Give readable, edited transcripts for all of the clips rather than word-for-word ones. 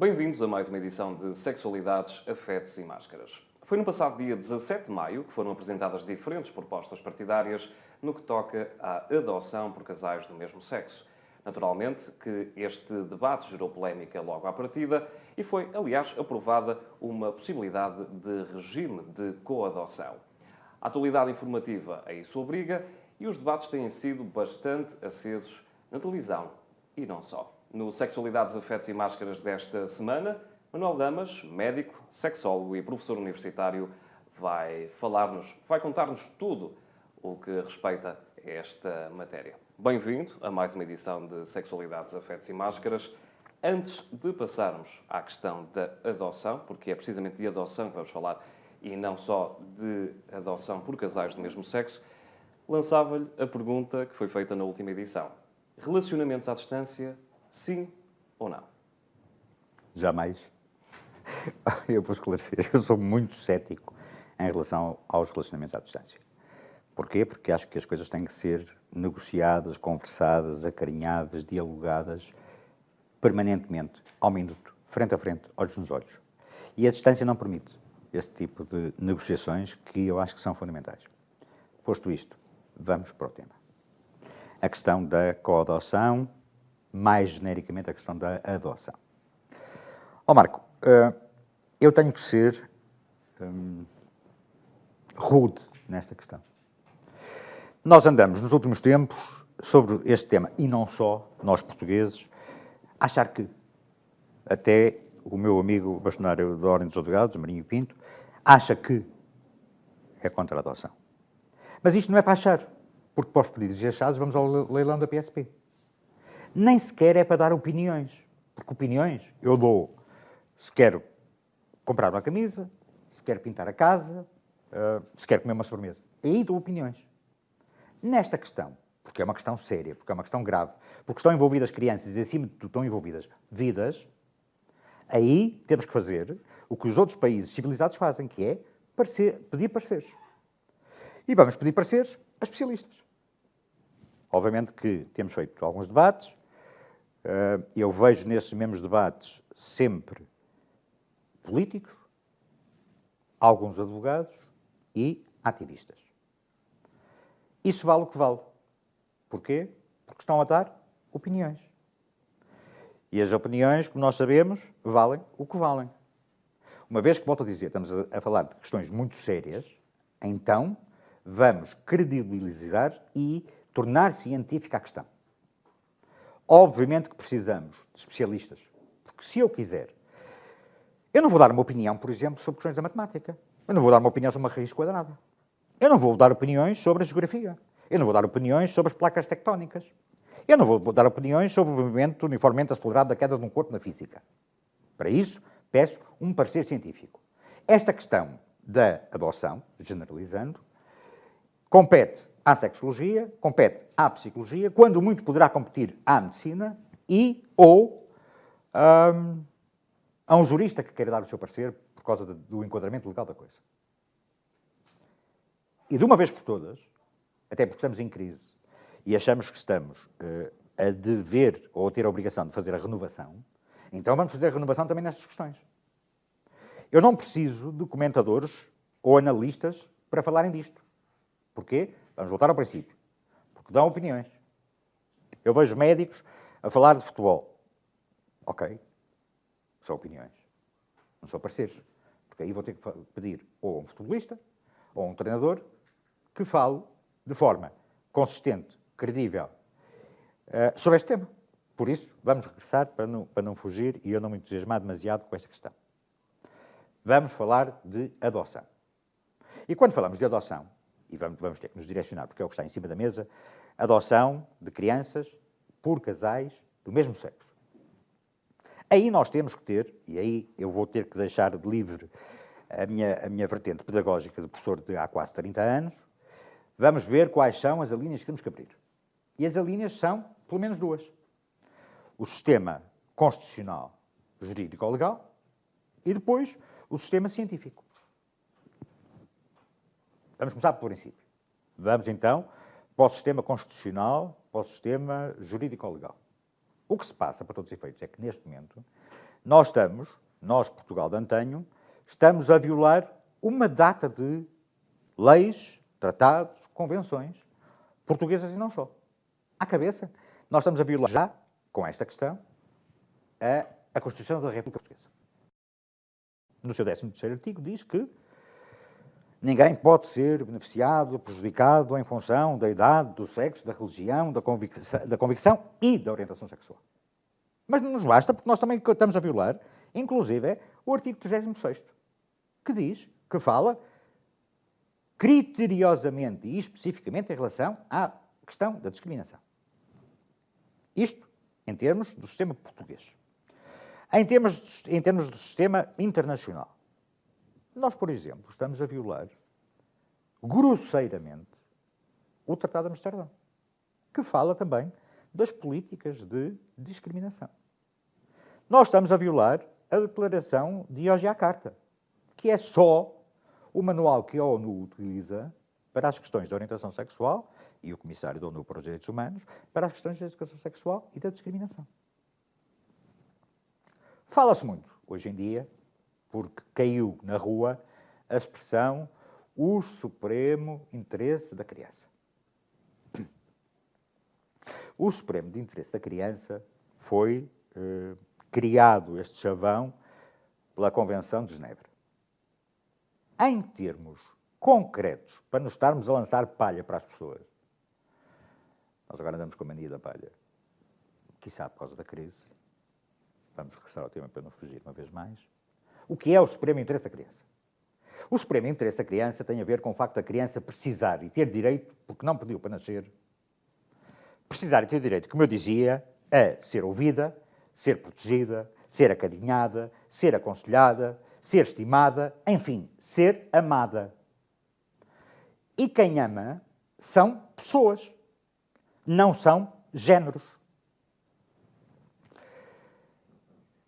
Bem-vindos a mais uma edição de Sexualidades, Afetos e Máscaras. Foi no passado dia 17 de maio que foram apresentadas diferentes propostas partidárias no que toca à adoção por casais do mesmo sexo. Naturalmente que este debate gerou polémica logo à partida e foi, aliás, aprovada uma possibilidade de regime de coadoção. A atualidade informativa a isso obriga e os debates têm sido bastante acesos na televisão e não só. No Sexualidades, Afetos e Máscaras desta semana, Manuel Damas, médico, sexólogo e professor universitário, vai contar-nos tudo o que respeita a esta matéria. Bem-vindo a mais uma edição de Sexualidades, Afetos e Máscaras. Antes de passarmos à questão da adoção, porque é precisamente de adoção que vamos falar e não só de adoção por casais do mesmo sexo, lançava-lhe a pergunta que foi feita na última edição. Relacionamentos à distância, sim ou não? Jamais. Eu vou esclarecer. Eu sou muito cético em relação aos relacionamentos à distância. Porquê? Porque acho que as coisas têm que ser negociadas, conversadas, acarinhadas, dialogadas permanentemente, ao minuto, frente a frente, olhos nos olhos. E a distância não permite esse tipo de negociações que eu acho que são fundamentais. Posto isto, vamos para o tema. A questão da coadoção, mais genericamente a questão da adoção. Marco, eu tenho que ser rude nesta questão. Nós andamos nos últimos tempos sobre este tema, e não só, nós portugueses, a achar que até o meu amigo bastonário da Ordem dos Advogados, Marinho Pinto, acha que é contra a adoção. Mas isto não é para achar, porque para os pedidos e achados vamos ao leilão da PSP. Nem sequer é para dar opiniões, porque opiniões eu dou se quero comprar uma camisa, se quero pintar a casa, se quero comer uma sobremesa. Aí dou opiniões. Nesta questão, porque é uma questão séria, porque é uma questão grave, porque estão envolvidas crianças e, acima de tudo, estão envolvidas vidas, aí temos que fazer o que os outros países civilizados fazem, que é pedir pareceres. E vamos pedir pareceres a especialistas. Obviamente que temos feito alguns debates, eu vejo nesses mesmos debates sempre políticos, alguns advogados e ativistas. Isso vale o que vale. Porquê? Porque estão a dar opiniões. E as opiniões, como nós sabemos, valem o que valem. Uma vez que, volto a dizer, estamos a falar de questões muito sérias, então vamos credibilizar e tornar científica a questão. Obviamente que precisamos de especialistas, porque se eu quiser, eu não vou dar uma opinião, por exemplo, sobre questões da matemática. Eu não vou dar uma opinião sobre uma raiz quadrada. Eu não vou dar opiniões sobre a geografia. Eu não vou dar opiniões sobre as placas tectónicas. Eu não vou dar opiniões sobre o movimento uniformemente acelerado da queda de um corpo na física. Para isso, peço um parecer científico. Esta questão da adoção, generalizando, compete à sexologia, compete à psicologia, quando muito poderá competir à medicina ou a um jurista que queira dar o seu parecer por causa do enquadramento legal da coisa. E de uma vez por todas, até porque estamos em crise e achamos que estamos a dever ou a ter a obrigação de fazer a renovação, então vamos fazer a renovação também nestas questões. Eu não preciso de comentadores ou analistas para falarem disto. Porquê? Vamos voltar ao princípio. Porque dão opiniões. Eu vejo médicos a falar de futebol. Ok. São opiniões. Não são pareceres. Porque aí vou ter que pedir ou a um futebolista ou a um treinador que fale de forma consistente, credível, sobre este tema. Por isso, vamos regressar para não fugir e eu não me entusiasmar demasiado com esta questão. Vamos falar de adoção. E quando falamos de adoção, e vamos ter que nos direcionar, porque é o que está em cima da mesa, adoção de crianças por casais do mesmo sexo. Aí nós temos que ter, e aí eu vou ter que deixar de livre a minha vertente pedagógica de professor de há quase 30 anos, vamos ver quais são as linhas que temos que abrir. E as linhas são, pelo menos, duas. O sistema constitucional, jurídico-legal, e depois o sistema científico. Vamos começar pelo princípio. Vamos, então, para o sistema constitucional, para o sistema jurídico-legal. O que se passa, para todos os efeitos, é que, neste momento, nós, Portugal de antanho, estamos a violar uma data de leis, tratados, convenções portuguesas e não só. À cabeça, nós estamos a violar já, com esta questão, a Constituição da República Portuguesa. No seu 13º artigo diz que ninguém pode ser beneficiado, prejudicado em função da idade, do sexo, da religião, da convicção e da orientação sexual. Mas não nos basta, porque nós também estamos a violar, inclusive, o artigo 36º, que diz, que fala criteriosamente e especificamente em relação à questão da discriminação. Isto em termos do sistema português. Em termos do sistema internacional, nós, por exemplo, estamos a violar grosseiramente o Tratado de Amsterdão, que fala também das políticas de discriminação. Nós estamos a violar a Declaração de Yogyakarta, que é só o manual que a ONU utiliza para as questões da orientação sexual e o Comissário da ONU para os Direitos Humanos para as questões da educação sexual e da discriminação. Fala-se muito, hoje em dia, porque caiu na rua a expressão o supremo interesse da criança. O supremo de interesse da criança foi criado, este chavão, pela Convenção de Genebra. Em termos concretos, para nos estarmos a lançar palha para as pessoas, nós agora andamos com a mania da palha, quiçá por causa da crise, vamos regressar ao tema para não fugir uma vez mais. O que é o supremo interesse da criança? O supremo interesse da criança tem a ver com o facto da criança precisar e ter direito, porque não pediu para nascer, precisar e ter direito, como eu dizia, a ser ouvida, ser protegida, ser acarinhada, ser aconselhada, ser estimada, enfim, ser amada. E quem ama são pessoas, não são géneros.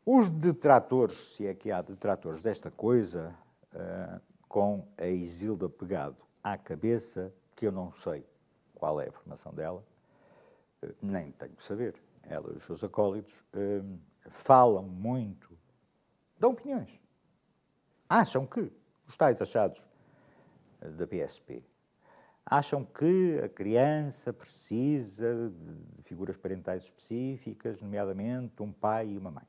Os detratores, se é que há detratores desta coisa, com a Isilda Pegado à cabeça, que eu não sei qual é a formação dela, nem tenho que saber, ela e os seus acólitos, falam muito, dão opiniões. Acham que, os tais achados da PSP, acham que a criança precisa de figuras parentais específicas, nomeadamente um pai e uma mãe.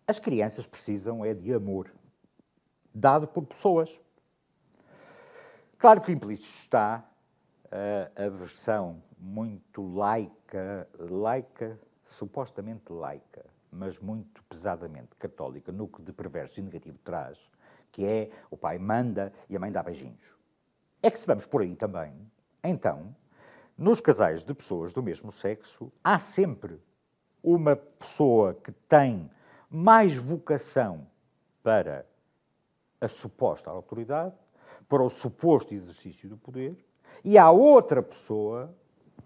As crianças precisam é de amor, dado por pessoas. Claro que implícito está a versão muito laica, supostamente laica, mas muito pesadamente católica, no que de perverso e negativo traz, que é o pai manda e a mãe dá beijinhos. É que se vamos por aí também, então, nos casais de pessoas do mesmo sexo, há sempre uma pessoa que tem mais vocação para a suposta autoridade, para o suposto exercício do poder, e há outra pessoa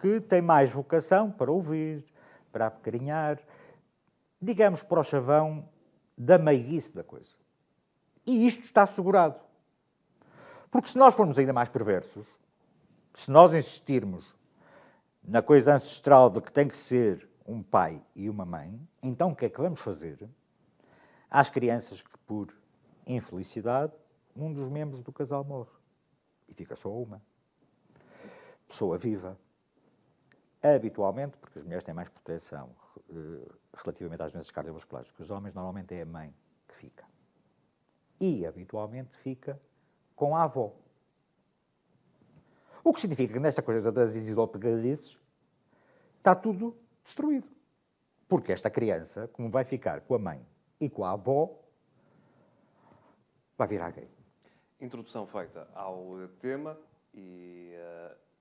que tem mais vocação para ouvir, para acarinhar, digamos, para o chavão da meiguice da coisa. E isto está assegurado. Porque se nós formos ainda mais perversos, se nós insistirmos na coisa ancestral de que tem que ser um pai e uma mãe, então o que é que vamos fazer às crianças que, por infelicidade, um dos membros do casal morre? E fica só uma. Pessoa viva. Habitualmente, porque as mulheres têm mais proteção relativamente às doenças cardiovasculares que os homens, normalmente é a mãe que fica. E, habitualmente, fica com a avó. O que significa que nesta coisa das isilopegadices está tudo destruído. Porque esta criança, como vai ficar com a mãe e com a avó, vai virar gay. Introdução feita ao tema e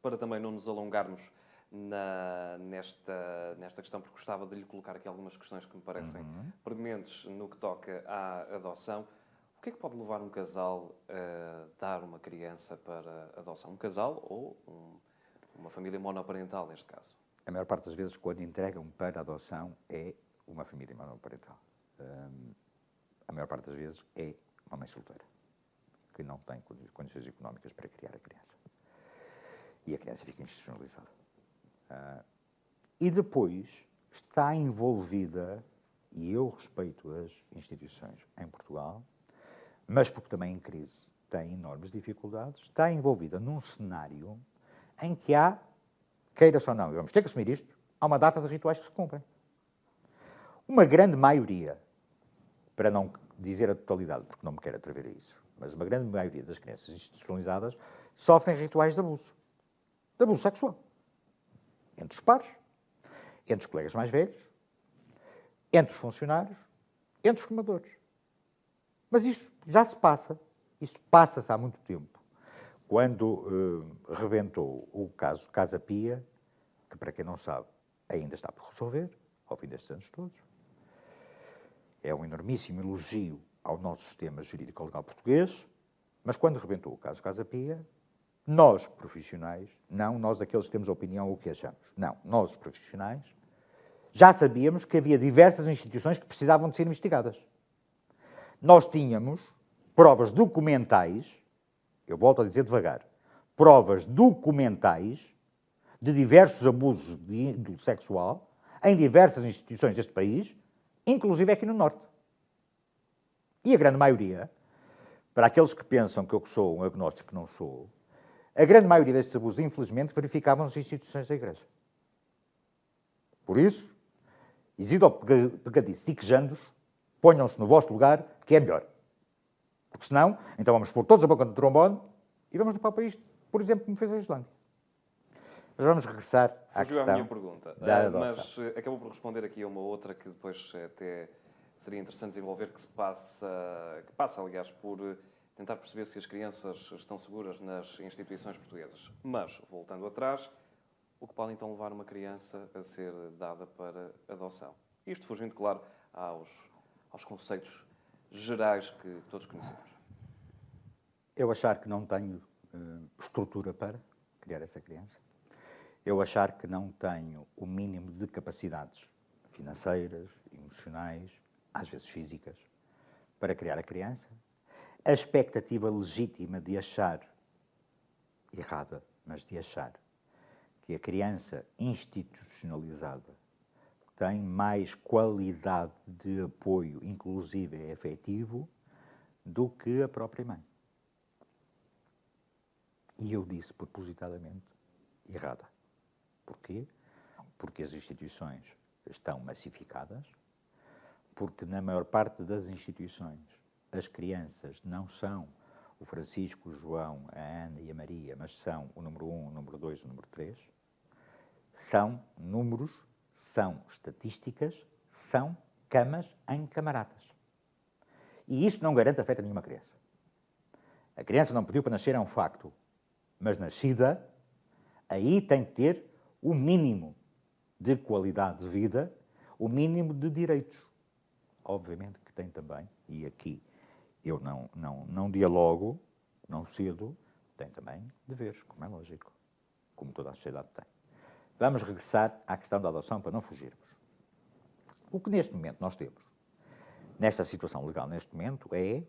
para também não nos alongarmos nesta questão, porque gostava de lhe colocar aqui algumas questões que me parecem prementes no que toca à adoção. O que é que pode levar um casal a dar uma criança para adoção? Um casal ou uma família monoparental, neste caso? A maior parte das vezes, quando entregam para adoção, é uma família monoparental. A maior parte das vezes é uma mãe solteira, que não tem condições económicas para criar a criança. E a criança fica institucionalizada. E depois está envolvida e eu respeito as instituições em Portugal, mas porque também em crise tem enormes dificuldades, está envolvida num cenário em que há, queira-se ou não, e vamos ter que assumir isto, há uma data de rituais que se cumprem. Uma grande maioria, para não dizer a totalidade, porque não me quero atrever a isso, mas uma grande maioria das crianças institucionalizadas sofrem rituais de abuso sexual. Entre os pares, entre os colegas mais velhos, entre os funcionários, entre os formadores. Mas isto já se passa. Isto passa-se há muito tempo. Quando rebentou o caso Casa Pia, que, para quem não sabe, ainda está por resolver, ao fim destes anos todos, é um enormíssimo elogio ao nosso sistema jurídico-legal português, mas quando rebentou o caso Casa Pia, nós, profissionais, não nós aqueles que temos opinião o que achamos, não, nós, os profissionais, já sabíamos que havia diversas instituições que precisavam de ser investigadas. Nós tínhamos provas documentais, eu volto a dizer devagar, provas documentais de diversos abusos de índole sexual em diversas instituições deste país, inclusive aqui no Norte. E a grande maioria, para aqueles que pensam que eu sou um agnóstico que não sou, a grande maioria destes abusos, infelizmente, verificavam nas instituições da Igreja. Por isso, exido ao pegadiço e quejandos, ponham-se no vosso lugar, que é melhor. Porque senão, então vamos pôr todos a boca no trombone e vamos limpar o país, por exemplo, como fez a Islândia. Mas vamos regressar à questão à minha pergunta, da adoção. mas acabou por responder aqui a uma outra que depois até seria interessante desenvolver, que passa, aliás, por tentar perceber se as crianças estão seguras nas instituições portuguesas. Mas, voltando atrás, o que pode então levar uma criança a ser dada para adoção? Isto fugindo, claro, aos conceitos gerais que todos conhecemos. Eu achar que não tenho estrutura para criar essa criança. Eu achar que não tenho o mínimo de capacidades financeiras, emocionais, às vezes físicas, para criar a criança. A expectativa legítima de achar, errada, mas de achar, que a criança institucionalizada tem mais qualidade de apoio, inclusive afetivo, do que a própria mãe. E eu disse propositadamente errada. Porquê? Porque as instituições estão massificadas, porque na maior parte das instituições as crianças não são o Francisco, o João, a Ana e a Maria, mas são o número 1, o número 2, o número 3. São números, são estatísticas, são camas em camaradas. E isso não garante afeto a nenhuma criança. A criança não pediu para nascer, é um facto. Mas nascida, aí tem que ter o mínimo de qualidade de vida, o mínimo de direitos. Obviamente que tem também, e aqui eu não dialogo, não cedo, tem também deveres, como é lógico, como toda a sociedade tem. Vamos regressar à questão da adoção para não fugirmos. O que neste momento nós temos, nesta situação legal neste momento, é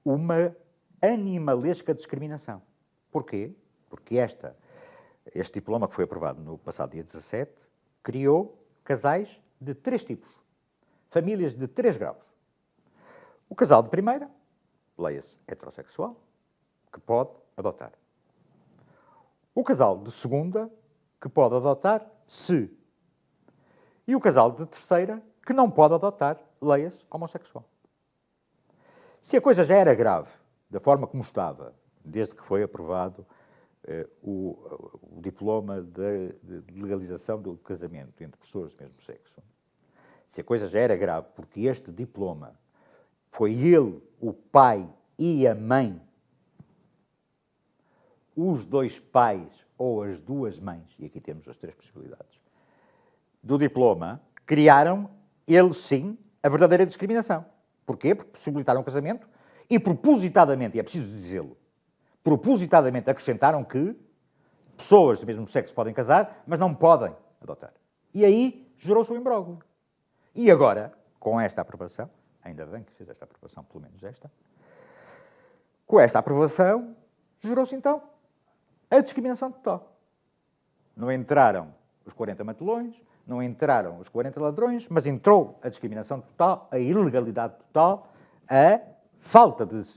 uma animalesca discriminação. Porquê? Porque este diploma que foi aprovado no passado dia 17 criou casais de 3 tipos, famílias de 3 graus. O casal de primeira, leia-se heterossexual, que pode adotar. O casal de segunda, que pode adotar se. E o casal de terceira, que não pode adotar, leia-se homossexual. Se a coisa já era grave, da forma como estava, desde que foi aprovado o diploma de legalização do casamento entre pessoas do mesmo sexo, se a coisa já era grave, porque este diploma foi ele, o pai e a mãe, os 2 pais ou as 2 mães, e aqui temos as 3 possibilidades, do diploma, criaram, eles sim, a verdadeira discriminação. Porquê? Porque possibilitaram o casamento e propositadamente, e é preciso dizê-lo, propositadamente acrescentaram que pessoas do mesmo sexo podem casar, mas não podem adotar. E aí gerou-se o imbróglio. E agora, com esta aprovação, ainda bem que fez esta aprovação, pelo menos esta, com esta aprovação, gerou-se então a discriminação total. Não entraram os 40 matelões, não entraram os 40 ladrões, mas entrou a discriminação total, a ilegalidade total, a falta de,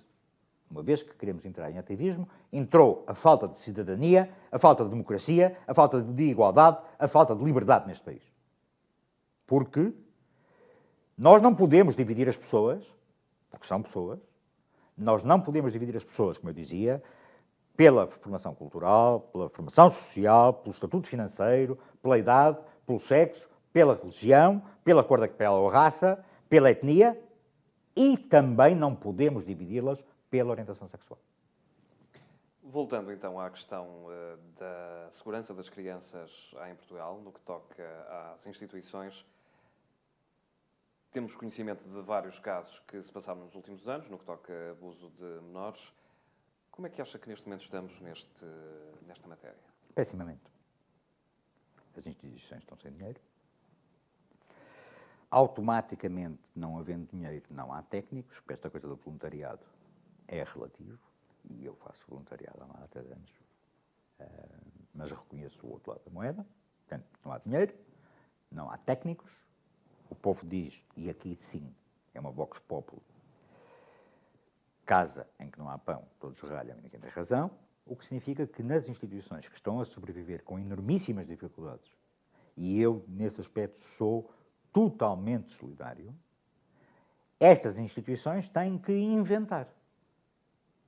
uma vez que queremos entrar em ativismo, entrou a falta de cidadania, a falta de democracia, a falta de igualdade, a falta de liberdade neste país. Porque nós não podemos dividir as pessoas, porque são pessoas, nós não podemos dividir as pessoas, como eu dizia, pela formação cultural, pela formação social, pelo estatuto financeiro, pela idade, pelo sexo, pela religião, pela cor da pele ou raça, pela etnia, e também não podemos dividi-las pela orientação sexual. Voltando então à questão da segurança das crianças em Portugal, no que toca às instituições, temos conhecimento de vários casos que se passaram nos últimos anos, no que toca a abuso de menores. Como é que acha que neste momento estamos nesta matéria? Pessimamente. As instituições estão sem dinheiro. Automaticamente, não havendo dinheiro, não há técnicos, porque esta coisa do voluntariado é relativo, e eu faço voluntariado há mais de 3 anos, mas reconheço o outro lado da moeda. Portanto, não há dinheiro, não há técnicos. O povo diz, e aqui sim, é uma vox populi, casa em que não há pão, todos ralham e ninguém tem razão, o que significa que nas instituições que estão a sobreviver com enormíssimas dificuldades, e eu, nesse aspecto, sou totalmente solidário, estas instituições têm que inventar.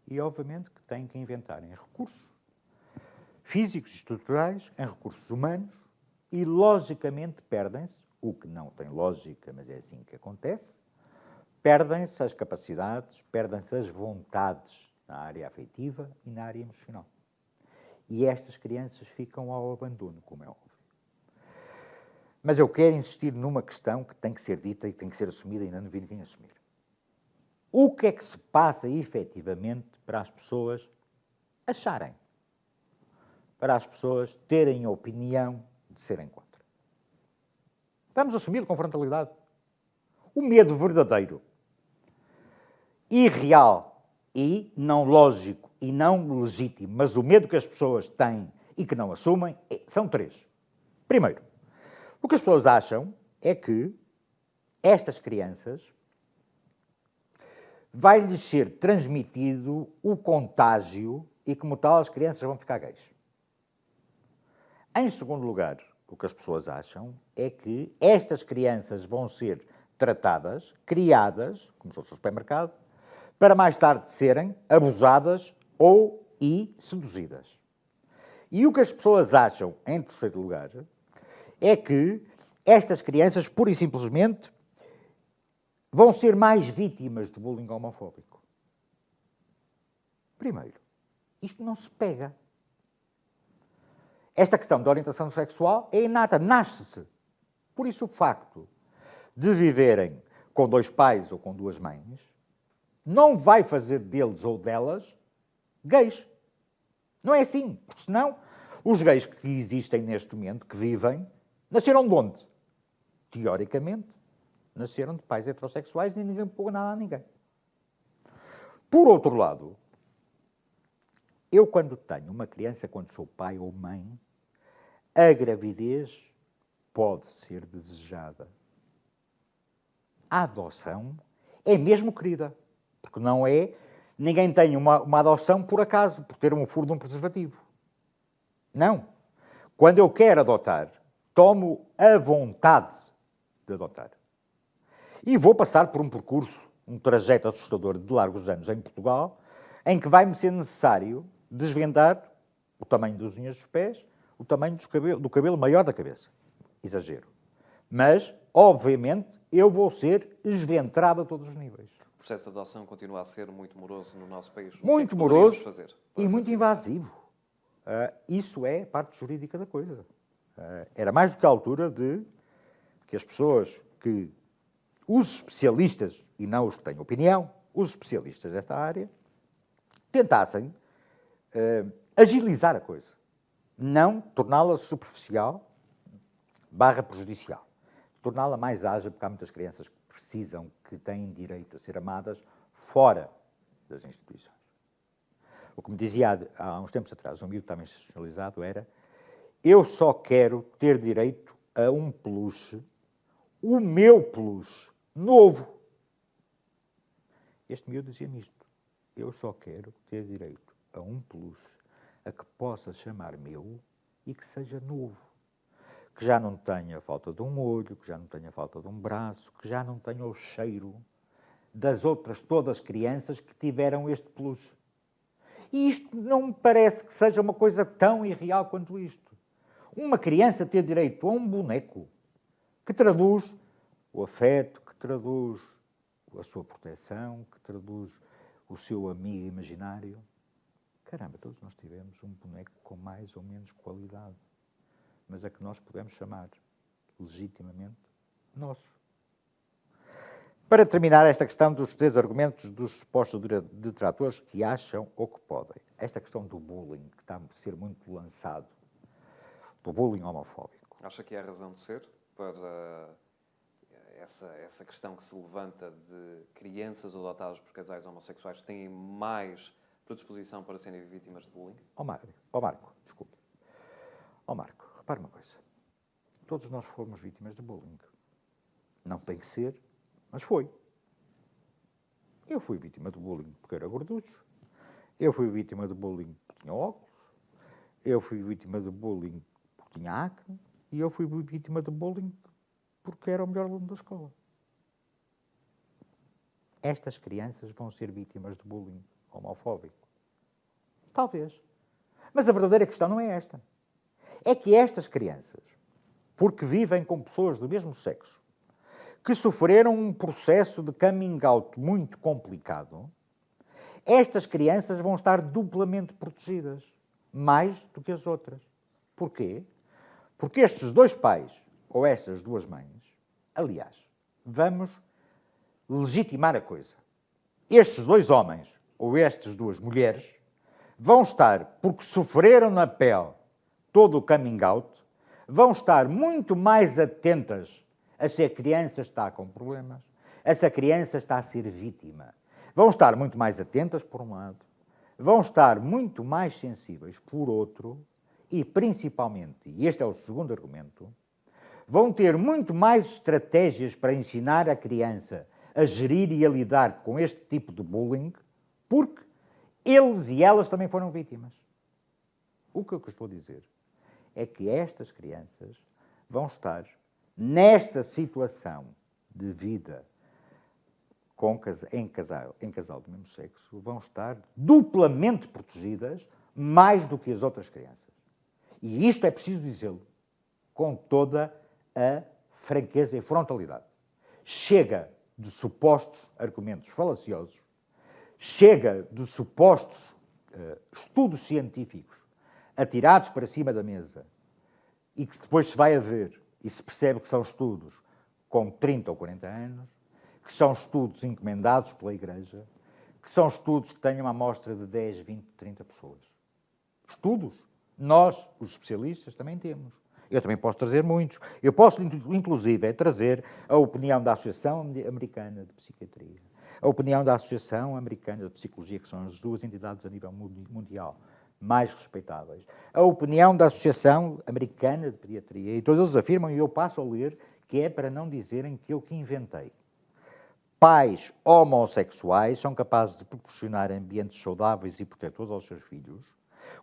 E, obviamente, que têm que inventar em recursos físicos e estruturais, em recursos humanos, e, logicamente, perdem-se, o que não tem lógica, mas é assim que acontece, perdem-se as capacidades, perdem-se as vontades na área afetiva e na área emocional. E estas crianças ficam ao abandono, como é óbvio. Mas eu quero insistir numa questão que tem que ser dita e tem que ser assumida e ainda não vi ninguém assumir. O que é que se passa efetivamente para as pessoas acharem? Para as pessoas terem a opinião de serem contra? Vamos assumi-lo com frontalidade. O medo verdadeiro, irreal e não lógico e não legítimo, mas o medo que as pessoas têm e que não assumem, são 3. Primeiro, o que as pessoas acham é que estas crianças vai-lhes ser transmitido o contágio e, como tal, as crianças vão ficar gays. Em segundo lugar, o que as pessoas acham é que estas crianças vão ser tratadas, criadas, como se fosse um supermercado, para mais tarde serem abusadas e seduzidas. E o que as pessoas acham, em terceiro lugar, é que estas crianças, pura e simplesmente, vão ser mais vítimas de bullying homofóbico. Primeiro, isto não se pega. Esta questão da orientação sexual é inata, nasce-se. Por isso o facto de viverem com 2 pais ou com 2 mães não vai fazer deles ou delas gays. Não é assim, porque senão os gays que existem neste momento, que vivem, nasceram de onde? Teoricamente, nasceram de pais heterossexuais e ninguém pôs nada a ninguém. Por outro lado, eu quando tenho uma criança, quando sou pai ou mãe, a gravidez pode ser desejada. A adoção é mesmo querida, porque não é... Ninguém tem uma adoção por acaso, por ter um furo de um preservativo. Não. Quando eu quero adotar, tomo a vontade de adotar. E vou passar por um percurso, um trajeto assustador de largos anos em Portugal, em que vai-me ser necessário desvendar o tamanho das unhas dos pés, o tamanho do cabelo maior da cabeça. Exagero. Mas, obviamente, eu vou ser esventrado a todos os níveis. O processo de adoção continua a ser muito moroso no nosso país. Muito moroso e muito invasivo. Isso é a parte jurídica da coisa. Era mais do que a altura de que as pessoas que... Os especialistas, e não os que têm opinião, os especialistas desta área, tentassem agilizar a coisa. Não torná-la superficial / prejudicial. Torná-la mais ágil, porque há muitas crianças que precisam, que têm direito a ser amadas fora das instituições. O que me dizia há uns tempos atrás, um miúdo que estava institucionalizado, era: eu só quero ter direito a um peluche, o meu peluche, novo. Este miúdo dizia-me isto. Eu só quero ter direito a um peluche a que possa chamar meu e que seja novo. Que já não tenha falta de um olho, que já não tenha falta de um braço, que já não tenha o cheiro das outras todas crianças que tiveram este peluche. E isto não me parece que seja uma coisa tão irreal quanto isto. Uma criança ter direito a um boneco que traduz o afeto, que traduz a sua proteção, que traduz o seu amigo imaginário. Caramba, todos nós tivemos um boneco com mais ou menos qualidade, mas a que nós podemos chamar legitimamente nosso. Para terminar esta questão dos 3 argumentos dos supostos detratores que acham ou que podem. Esta questão do bullying, que está a ser muito lançado, do bullying homofóbico. Acha que há razão de ser para essa questão que se levanta de crianças adotadas por casais homossexuais que têm mais predisposição para serem vítimas de bullying? Marco, desculpe. Marco, repare uma coisa. Todos nós fomos vítimas de bullying. Não tem que ser, mas foi. Eu fui vítima de bullying porque era gorducho. Eu fui vítima de bullying porque tinha óculos. Eu fui vítima de bullying porque tinha acne. E eu fui vítima de bullying porque era o melhor aluno da escola. Estas crianças vão ser vítimas de bullying homofóbico. Talvez. Mas a verdadeira questão não é esta. É que estas crianças, porque vivem com pessoas do mesmo sexo, que sofreram um processo de coming out muito complicado, estas crianças vão estar duplamente protegidas, mais do que as outras. Porquê? Porque estes 2 pais, ou estas 2 mães, aliás, vamos legitimar a coisa. Estes 2 homens, ou estas 2 mulheres, vão estar, porque sofreram na pele todo o coming out, vão estar muito mais atentas a se a criança está com problemas, a se a criança está a ser vítima. Vão estar muito mais atentas, por um lado, vão estar muito mais sensíveis, por outro, e principalmente, e este é o segundo argumento, vão ter muito mais estratégias para ensinar a criança a gerir e a lidar com este tipo de bullying, porque eles e elas também foram vítimas. O que eu estou a dizer é que estas crianças vão estar nesta situação de vida em casal do mesmo sexo, vão estar duplamente protegidas mais do que as outras crianças. E isto é preciso dizê-lo com toda a franqueza e frontalidade. Chega de supostos argumentos falaciosos, chega de supostos estudos científicos atirados para cima da mesa e que depois se vai a ver e se percebe que são estudos com 30 ou 40 anos, que são estudos encomendados pela Igreja, que são estudos que têm uma amostra de 10, 20, 30 pessoas. Estudos. Nós, os especialistas, também temos. Eu também posso trazer muitos. Eu posso, inclusive, trazer a opinião da Associação Americana de Psiquiatria, a opinião da Associação Americana de Psicologia, que são as 2 entidades a nível mundial mais respeitáveis, a opinião da Associação Americana de Pediatria, e todos eles afirmam, e eu passo a ler, que é para não dizerem que eu que inventei. Pais homossexuais são capazes de proporcionar ambientes saudáveis e protetores aos seus filhos,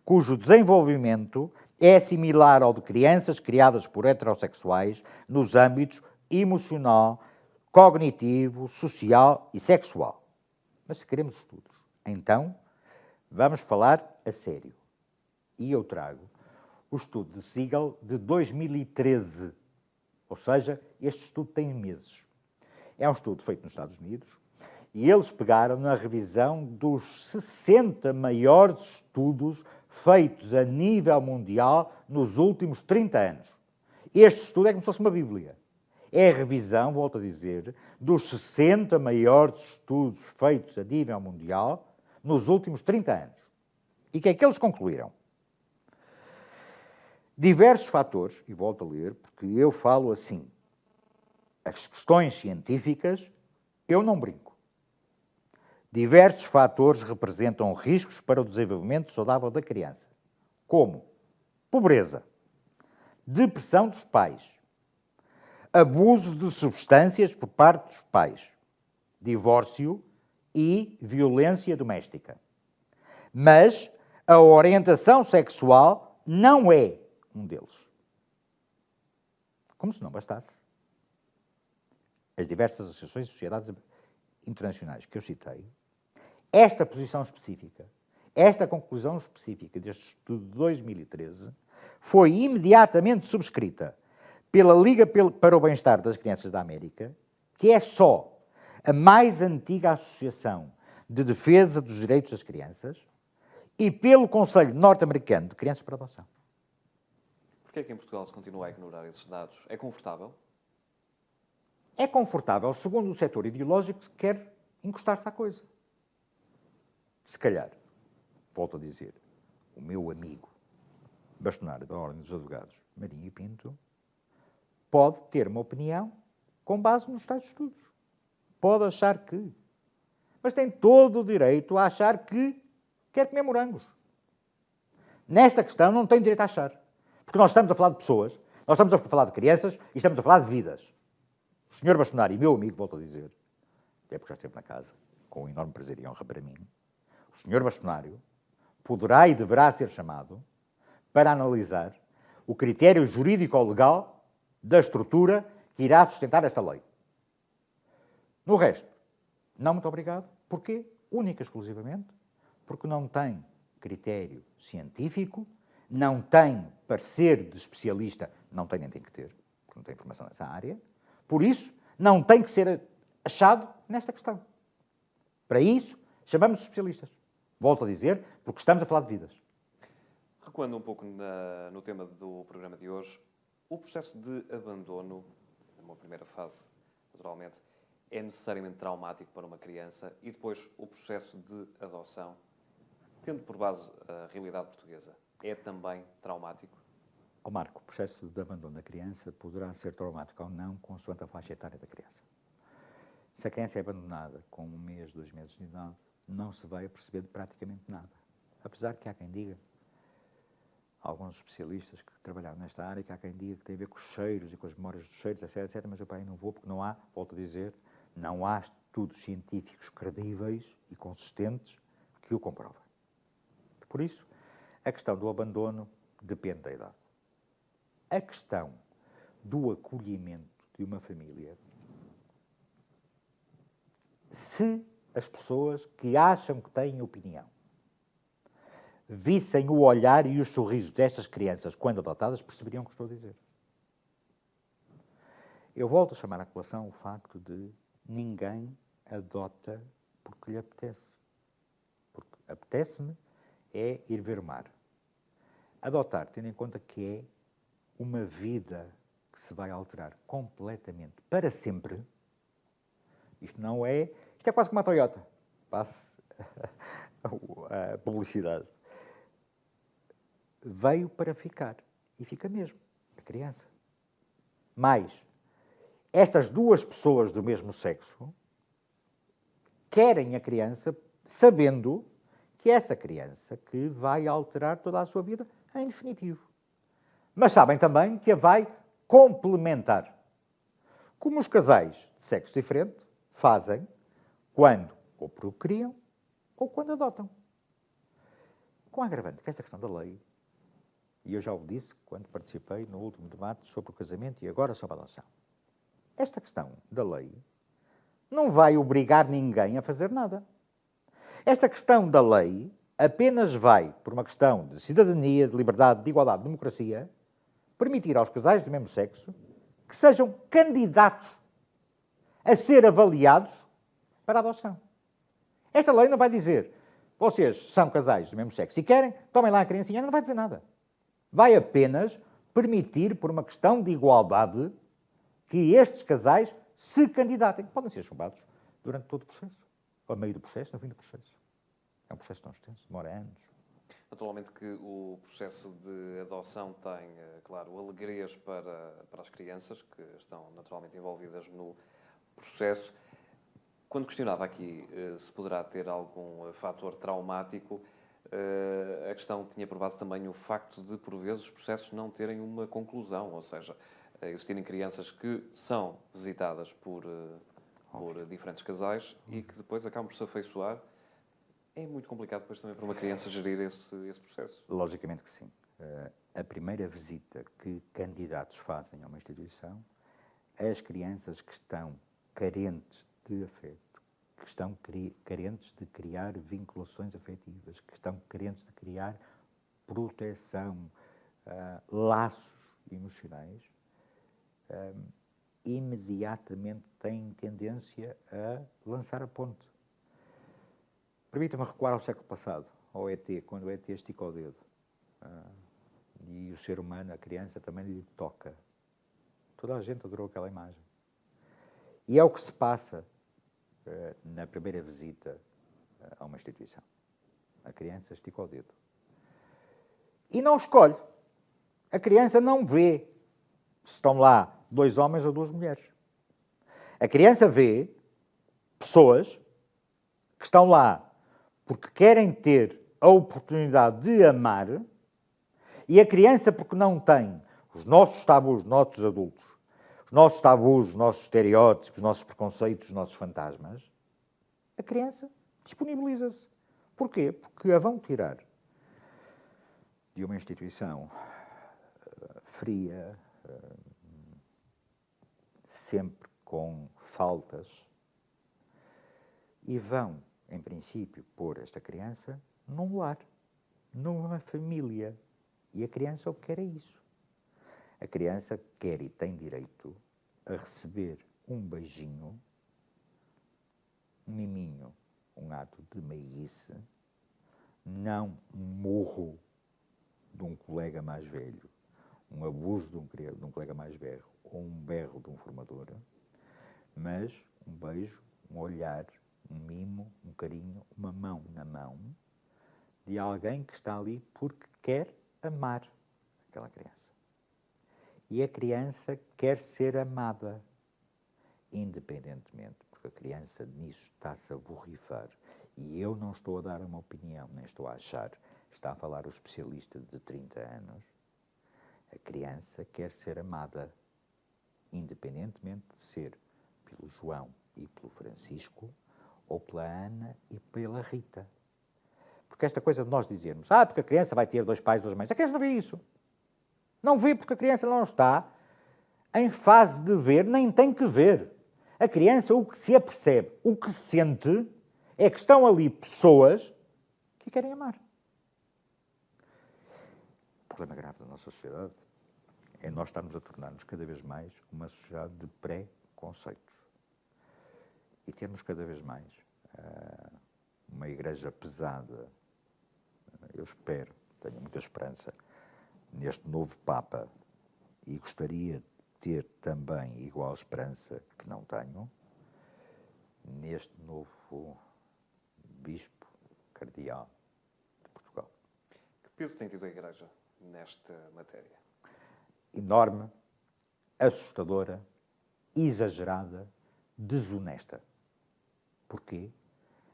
cujo desenvolvimento é similar ao de crianças criadas por heterossexuais nos âmbitos emocional, cognitivo, social e sexual. Mas se queremos estudos, então vamos falar a sério. E eu trago o estudo de Siegel de 2013. Ou seja, este estudo tem meses. É um estudo feito nos Estados Unidos e eles pegaram na revisão dos 60 maiores estudos feitos a nível mundial nos últimos 30 anos. Este estudo é como se fosse uma Bíblia. É a revisão, volto a dizer, dos 60 maiores estudos feitos a nível mundial nos últimos 30 anos. E o que é que eles concluíram? Diversos fatores, e volto a ler, porque eu falo assim, as questões científicas, eu não brinco. Diversos fatores representam riscos para o desenvolvimento saudável da criança, como pobreza, depressão dos pais, abuso de substâncias por parte dos pais, divórcio e violência doméstica. Mas a orientação sexual não é um deles. Como se não bastasse. As diversas associações e sociedades internacionais que eu citei, esta posição específica, esta conclusão específica deste estudo de 2013, foi imediatamente subscrita pela Liga para o Bem-Estar das Crianças da América, que é só a mais antiga associação de defesa dos direitos das crianças, e pelo Conselho Norte-Americano de Crianças para Adoção. Porquê é que em Portugal se continua a ignorar esses dados? É confortável? É confortável, segundo o setor ideológico que quer encostar-se à coisa. Se calhar, volto a dizer, o meu amigo bastonário da Ordem dos Advogados, Marinho e Pinto, pode ter uma opinião com base nos tais estudos. Pode achar que. Mas tem todo o direito a achar que quer comer morangos. Nesta questão não tem direito a achar. Porque nós estamos a falar de pessoas, nós estamos a falar de crianças e estamos a falar de vidas. O senhor bastonário, meu amigo, volto a dizer, até porque já esteve na casa, com um enorme prazer e honra para mim, o senhor bastonário poderá e deverá ser chamado para analisar o critério jurídico-legal da estrutura que irá sustentar esta lei. No resto, não muito obrigado. Porquê? Única e exclusivamente porque não tem critério científico, não tem parecer de especialista, não tem nem tem que ter, porque não tem informação nessa área, por isso não tem que ser achado nesta questão. Para isso, chamamos os especialistas. Volto a dizer, porque estamos a falar de vidas. Recuando um pouco no tema do programa de hoje, o processo de abandono, numa primeira fase, naturalmente, é necessariamente traumático para uma criança e depois o processo de adoção, tendo por base a realidade portuguesa, é também traumático? Marco, o processo de abandono da criança poderá ser traumático ou não, consoante a faixa etária da criança. Se a criança é abandonada com 1 mês, 2 meses de idade, não se vai perceber de praticamente nada. Apesar que há quem diga, alguns especialistas que trabalharam nesta área, que há quem diga que tem a ver com os cheiros e com as memórias dos cheiros, etc, etc, mas eu pai não vou porque não há, volto a dizer, não há estudos científicos credíveis e consistentes que o comprovem. Por isso, a questão do abandono depende da idade. A questão do acolhimento de uma família, se as pessoas que acham que têm opinião vissem o olhar e os sorrisos destas crianças quando adotadas, perceberiam o que estou a dizer. Eu volto a chamar à colação o facto de ninguém adota porque lhe apetece. Porque apetece-me é ir ver o mar. Adotar, tendo em conta que é uma vida que se vai alterar completamente, para sempre. Isto não é... Isto é quase como a Toyota. Passe a publicidade. Veio para ficar. E fica mesmo. A criança. Mas, estas duas pessoas do mesmo sexo querem a criança sabendo que essa criança que vai alterar toda a sua vida em definitivo. Mas sabem também que a vai complementar. Como os casais de sexo diferente fazem quando ou procriam ou quando adotam. Com a agravante que esta questão da lei, e eu já o disse quando participei no último debate sobre o casamento e agora sobre a adoção, esta questão da lei não vai obrigar ninguém a fazer nada. Esta questão da lei apenas vai, por uma questão de cidadania, de liberdade, de igualdade, de democracia, permitir aos casais do mesmo sexo que sejam candidatos a ser avaliados para a adoção. Esta lei não vai dizer, vocês são casais do mesmo sexo e querem, tomem lá a criancinha, não vai dizer nada. Vai apenas permitir, por uma questão de igualdade, que estes casais se candidatem. Podem ser chumbados durante todo o processo. Ao meio do processo, no fim do processo. É um processo tão extenso, demora anos. Naturalmente que o processo de adoção tem, claro, alegrias para as crianças que estão naturalmente envolvidas no processo. Quando questionava aqui se poderá ter algum fator traumático, a questão tinha por base também o facto de, por vezes, os processos não terem uma conclusão, ou seja, existirem crianças que são visitadas por diferentes casais e que depois acabam por se afeiçoar. É muito complicado depois também para uma criança gerir esse processo. Logicamente que sim. A primeira visita que candidatos fazem a uma instituição, as crianças que estão carentes de afeto, que estão carentes de criar vinculações afetivas, que estão carentes de criar proteção, laços emocionais, imediatamente têm tendência a lançar a ponte. Permita-me recuar ao século passado, ao ET, quando o ET estica o dedo. E o ser humano, a criança, também lhe toca. Toda a gente adorou aquela imagem. E é o que se passa na primeira visita a uma instituição. A criança estica o dedo. E não escolhe. A criança não vê se estão lá 2 homens ou 2 mulheres. A criança vê pessoas que estão lá porque querem ter a oportunidade de amar, e a criança, porque não tem os nossos tabus, nossos adultos, os nossos tabus, os nossos estereótipos, os nossos preconceitos, os nossos fantasmas, a criança disponibiliza-se. Porquê? Porque a vão tirar de uma instituição fria, sempre com faltas, e vão, em princípio, pôr esta criança num lar, numa família. E a criança o que quer é isso. A criança quer e tem direito a receber um beijinho, um miminho, um ato de meiguice, não um murro de um colega mais velho, um abuso de um colega mais velho ou um berro de um formador, mas um beijo, um olhar, um mimo, um carinho, uma mão na mão de alguém que está ali porque quer amar aquela criança. E a criança quer ser amada, independentemente, porque a criança nisso está-se a borrifar. E eu não estou a dar uma opinião, nem estou a achar, está a falar o especialista de 30 anos. A criança quer ser amada, independentemente de ser pelo João e pelo Francisco, ou pela Ana e pela Rita. Porque esta coisa de nós dizermos, porque a criança vai ter 2 pais, 2 mães, a criança não vê isso. Não vê porque a criança não está em fase de ver, nem tem que ver. A criança, o que se apercebe, o que sente, é que estão ali pessoas que querem amar. O problema grave da nossa sociedade é nós estarmos a tornar-nos cada vez mais uma sociedade de pré-conceitos. E termos cada vez mais uma igreja pesada. Eu espero, tenho muita esperança neste novo Papa e gostaria de ter também igual esperança, que não tenho, neste novo Bispo Cardeal de Portugal. Que peso tem tido a Igreja nesta matéria? Enorme, assustadora, exagerada, desonesta. Porquê?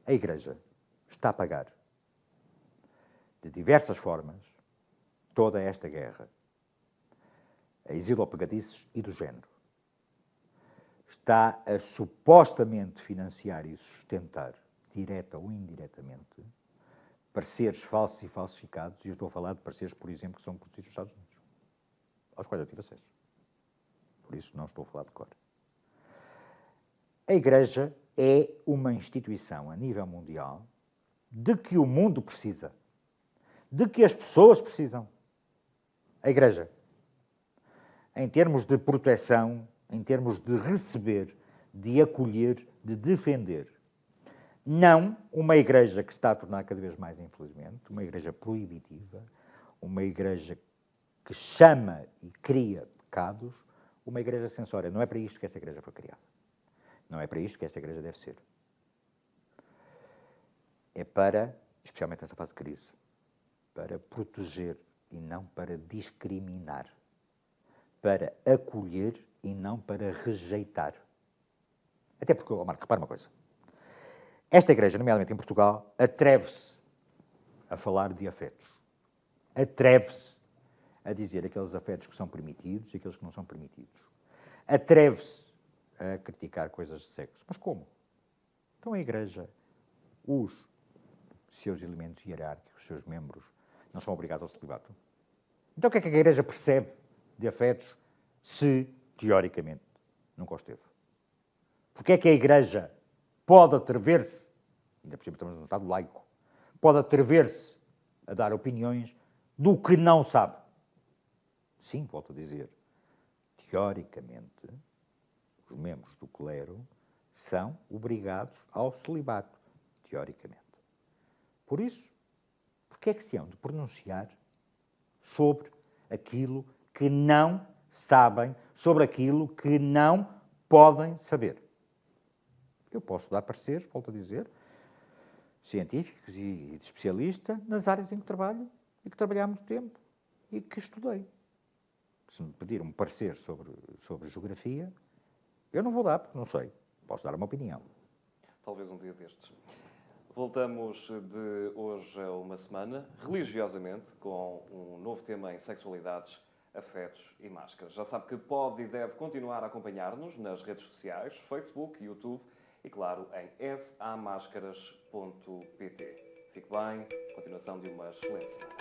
A Igreja está a pagar, de diversas formas, toda esta guerra, a exilopagadices e do género. Está a supostamente financiar e sustentar, direta ou indiretamente, pareceres falsos e falsificados, e eu estou a falar de pareceres, por exemplo, que são produzidos nos Estados Unidos, aos quais eu tive acesso. Por isso não estou a falar de cor. A Igreja é uma instituição a nível mundial de que o mundo precisa, de que as pessoas precisam. A Igreja, em termos de proteção, em termos de receber, de acolher, de defender. Não uma Igreja que se está a tornar cada vez mais, infelizmente, uma Igreja proibitiva, uma Igreja que chama e cria pecados, uma Igreja censória. Não é para isto que esta Igreja foi criada. Não é para isto que esta Igreja deve ser. É para, especialmente nesta fase de crise, para proteger e não para discriminar. Para acolher e não para rejeitar. Até porque, Marco, repara uma coisa. Esta Igreja, nomeadamente em Portugal, atreve-se a falar de afetos. Atreve-se a dizer aqueles afetos que são permitidos e aqueles que não são permitidos. Atreve-se a criticar coisas de sexo. Mas como? Então a Igreja, os seus elementos hierárquicos, os seus membros, não são obrigados ao celibato? Então o que é que a Igreja percebe de afetos se, teoricamente, nunca os teve? Porque é que a Igreja pode atrever-se, ainda por cima estamos num Estado laico, pode atrever-se a dar opiniões do que não sabe? Sim, volto a dizer, teoricamente, os membros do clero são obrigados ao celibato, teoricamente. Por isso, porque é que se hão de pronunciar sobre aquilo que não sabem, sobre aquilo que não podem saber? Eu posso dar pareceres, volto a dizer, científicos e de especialista nas áreas em que trabalho e que trabalhei há muito tempo e que estudei. Se me pedir um parecer sobre geografia, eu não vou dar, porque não sei. Posso dar uma opinião. Talvez um dia destes. Voltamos de hoje a uma semana, religiosamente, com um novo tema em sexualidades, afetos e máscaras. Já sabe que pode e deve continuar a acompanhar-nos nas redes sociais, Facebook, YouTube e, claro, em samáscaras.pt. Fique bem, continuação de uma excelente semana.